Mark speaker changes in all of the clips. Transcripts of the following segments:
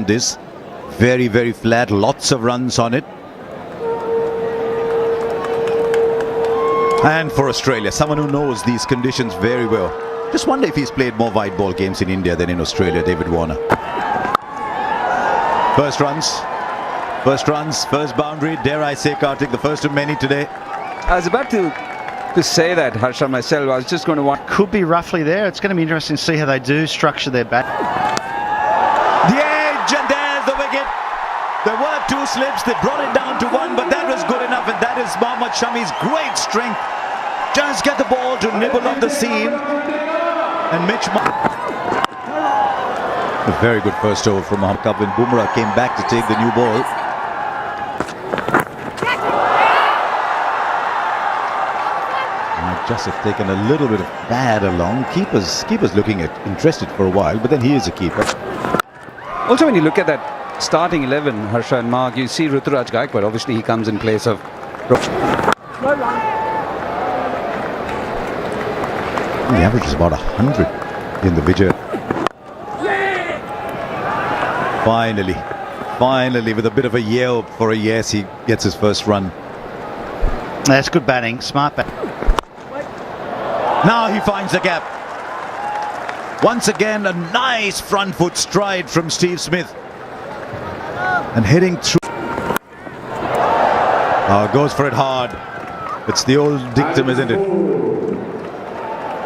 Speaker 1: This very, very flat, lots of runs on it. And for Australia, someone who knows these conditions very well. Just wonder if he's played more white ball games in India than in Australia, David Warner. First runs, first boundary. Dare I say, Karthik, the first of many today.
Speaker 2: I was about to say that, Harsha, myself. I was just going to want...
Speaker 3: Could be roughly there. It's going to be interesting to see how they do structure their bat.
Speaker 1: The edge, and there's the wicket. There were two slips. They brought it down to one, but that was good enough, and that is Mohammad Shami's great strength. Just get the ball to nibble on the seam. And Mitch... A very good first over from Mohammad Kabin. Bumrah came back to take the new ball. Might just have taken a little bit of pad along. Keeper's looking interested for a while, but then he is a keeper.
Speaker 2: Also, when you look at that starting 11, Harsha and Mark, you see Ruturaj Gaikwad. Obviously, he comes in place of...
Speaker 1: The average is about 100 in the Vijay. Finally, with a bit of a yell for a yes, he gets his first run.
Speaker 3: That's good batting, smart batting.
Speaker 1: Now he finds the gap. Once again, a nice front foot stride from Steve Smith. And heading through. Goes for it hard. It's the old dictum, isn't it?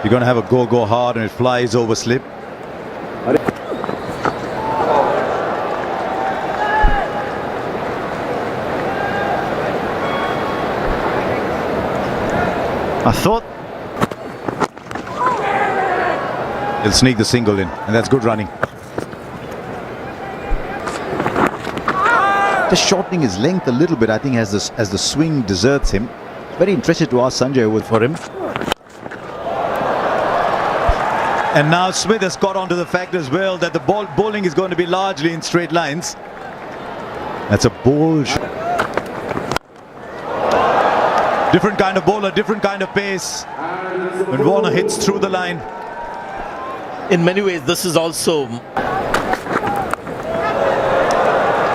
Speaker 1: You're going to have a go hard and it flies over slip.
Speaker 3: I thought
Speaker 1: he'll sneak the single in, and that's good running. Just shortening his length a little bit, I think, as the swing deserts him. Very interested to ask Sanjay Wood for him. And now Smith has got onto the fact as well that the bowling is going to be largely in straight lines. That's a bold shot. Different kind of bowler, different kind of pace. When Warner hits through the line.
Speaker 4: In many ways, this is also...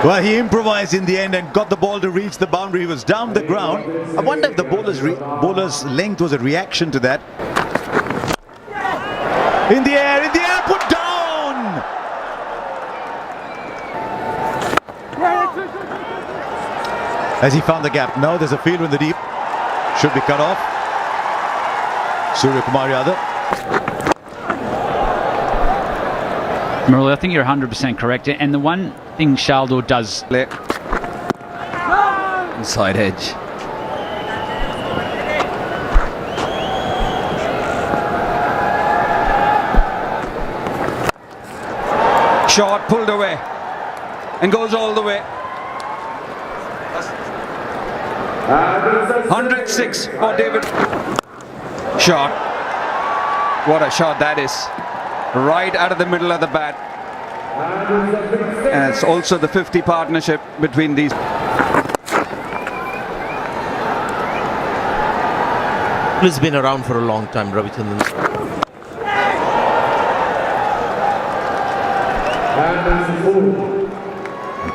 Speaker 1: Well, he improvised in the end and got the ball to reach the boundary. He was down the ground. I wonder if the bowler's length was a reaction to that. In the air, put down! As he found the gap. Now there's a fielder in the deep. Should be cut off. Surya Kumar Yadav.
Speaker 5: Mohali, I think you're 100% correct. And the one thing Shaldor does...
Speaker 2: Inside edge. Shot pulled away and goes all the way. 106 for David. Shot. What a shot that is. Right out of the middle of the bat. And it's also the 50 partnership between these.
Speaker 4: He's been around for a long time, Ravichandran.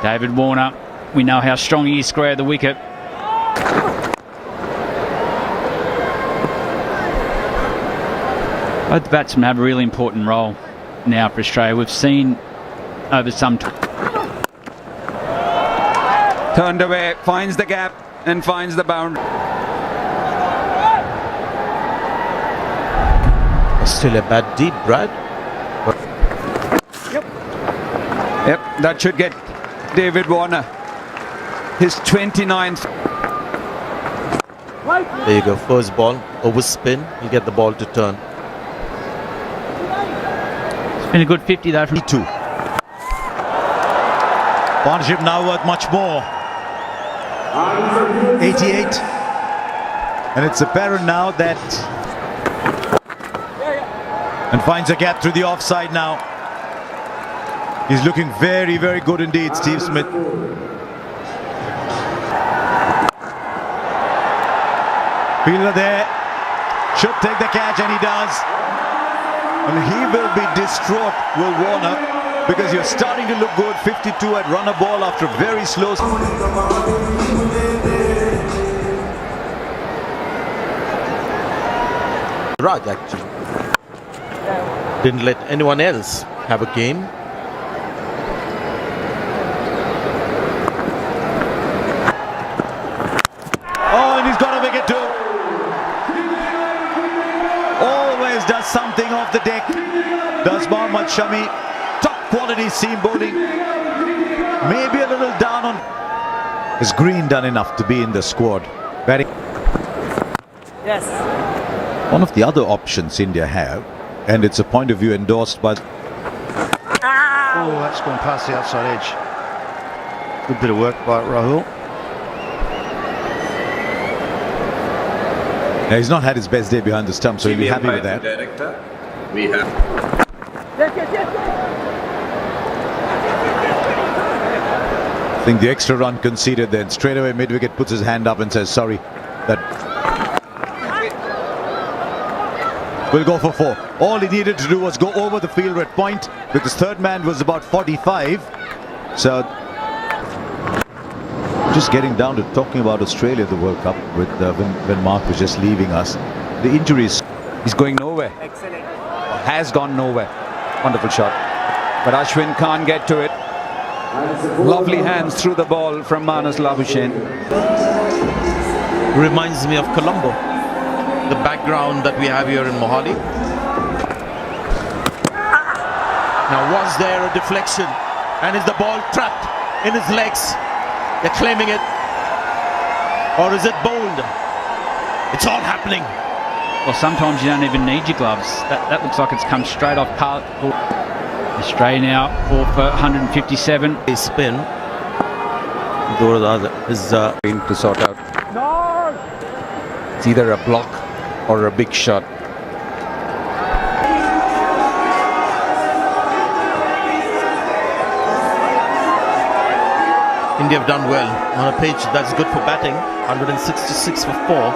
Speaker 5: David Warner, we know how strong he is square the wicket. Both batsmen have a really important role now for Australia. We've seen over some time.
Speaker 2: Turned away, finds the gap and finds the boundary.
Speaker 4: Still a bad deep, Brad.
Speaker 2: Yep, that should get David Warner his 29th.
Speaker 4: There you go, first ball, over spin, he'll get the ball to turn.
Speaker 5: It's been a good 50 though from
Speaker 1: 2. Partnership now worth much more. 88. And it's apparent now that... And finds a gap through the offside now. He's looking very, very good indeed, Steve Smith. Fielder there. Should take the catch, and he does. And he will be distraught, Will Warner. because you're starting to look good. 52 at run a ball after a very slow.
Speaker 4: Raj actually didn't let anyone else have a game.
Speaker 1: Oh, and he's got a wicket too. Always does something off the deck. Does Mohammad Shami. Top quality seam bowling. Maybe a little down on. Is Green done enough to be in the squad? Batting.
Speaker 6: Yes.
Speaker 1: One of the other options India have, and it's a point of view endorsed by.
Speaker 3: Oh, that's gone past the outside edge. Good bit of work by Rahul.
Speaker 1: Now, he's not had his best day behind the stump, so he'll be happy with that. I think the extra run conceded, then straight away mid-wicket puts his hand up and says sorry. That will go for 4. All he needed to do was go over the fielder at point, because third man was about 45. So just getting down to talking about Australia, the World Cup, with when Mark was just leaving us. The injuries.
Speaker 2: He's going nowhere.
Speaker 6: Excellent.
Speaker 2: Has gone nowhere. Wonderful shot. But Ashwin can't get to it. Lovely hands through the ball from Manas Labuschagne.
Speaker 4: Reminds me of Colombo, the background that we have here in Mohali. Now, was there a deflection? And is the ball trapped in his legs? They're claiming it. Or is it bowled? It's all happening.
Speaker 5: Well, sometimes you don't even need your gloves. That looks like it's come straight off. Australia now 4 for 157.
Speaker 4: A spin. Is
Speaker 2: To sort out. It's either a block or a big shot.
Speaker 4: India have done well on a pitch that's good for batting. 166 for 4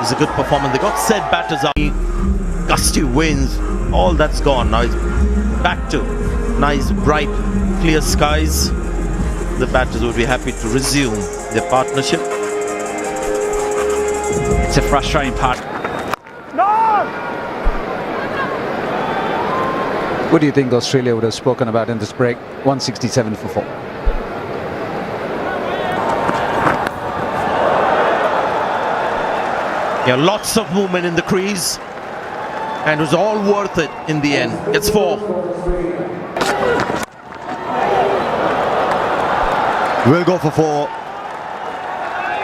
Speaker 4: is a good performance. They got said batters out. Gusty winds, all that's gone. Now it's back to nice, bright, clear skies. The batters would be happy to resume their partnership.
Speaker 5: It's a frustrating part.
Speaker 2: What do you think Australia would have spoken about in this break? 167 for 4.
Speaker 4: Yeah, lots of movement in the crease, and it was all worth it in the end. It's 4.
Speaker 1: We'll go for 4.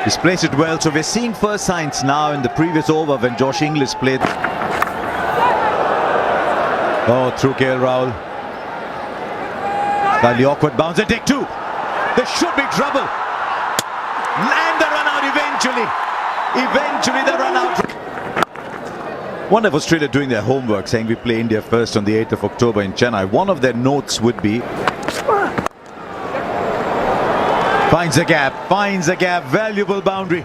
Speaker 1: He's placed it well, so we're seeing first signs now in the previous over when Josh Inglis played. Oh, through KL Rahul. Slightly awkward bounce and take 2. There should be trouble. And the run out eventually. Eventually the run out. One of Australia doing their homework, saying we play India first on the 8th of October in Chennai. One of their notes would be finds a gap, valuable boundary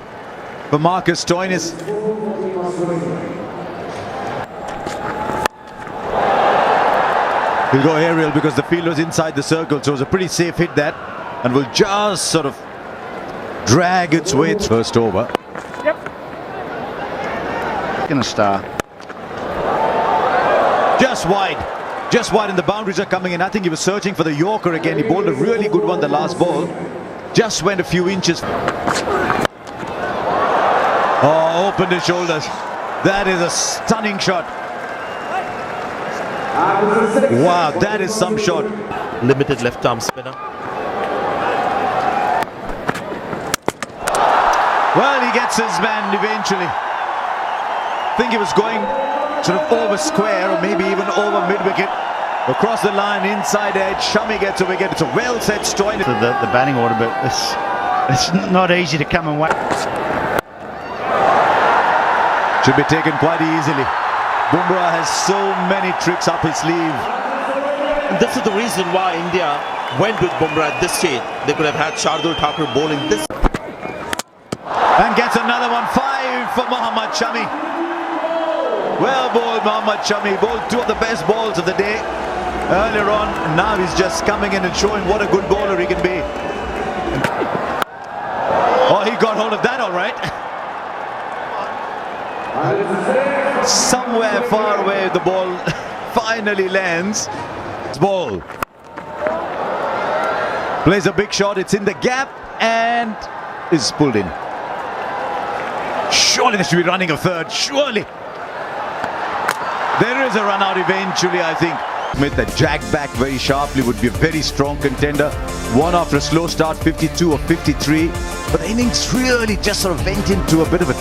Speaker 1: for Marcus Stoinis. He'll go aerial because the field was inside the circle, so it was a pretty safe hit that, and will just sort of drag its way through first over.
Speaker 3: Gonna star.
Speaker 1: Just wide, and the boundaries are coming in. I think he was searching for the Yorker again. He bowled a really good one the last ball. Just went a few inches. Oh, opened his shoulders. That is a stunning shot. Wow, that is some shot.
Speaker 4: Limited left arm spinner.
Speaker 1: Well, he gets his man eventually. I think he was going sort of over square or maybe even over mid-wicket. Across the line, inside edge, Shami gets a wicket. It's a well-set Stoinis.
Speaker 3: The batting order, but it's not easy to come and wait.
Speaker 1: Should be taken quite easily. Bumrah has so many tricks up his sleeve.
Speaker 4: And this is the reason why India went with Bumrah at this stage. They could have had Shardul Thakur bowling this.
Speaker 1: And gets another one. 5 for Mohammad Shami. Well bowled, Mohammad Shami. Bowled 2 of the best balls of the day. earlier on. Now he's just coming in and showing what a good bowler he can be. Oh, he got hold of that all right. Somewhere far away the ball finally lands. Ball. Plays a big shot. It's in the gap and is pulled in. Surely they should be running a third. Surely. There is a run out eventually, I think. Smith that jagged back very sharply would be a very strong contender. One after a slow start, 52 or 53. But the innings really just sort of went into a bit of a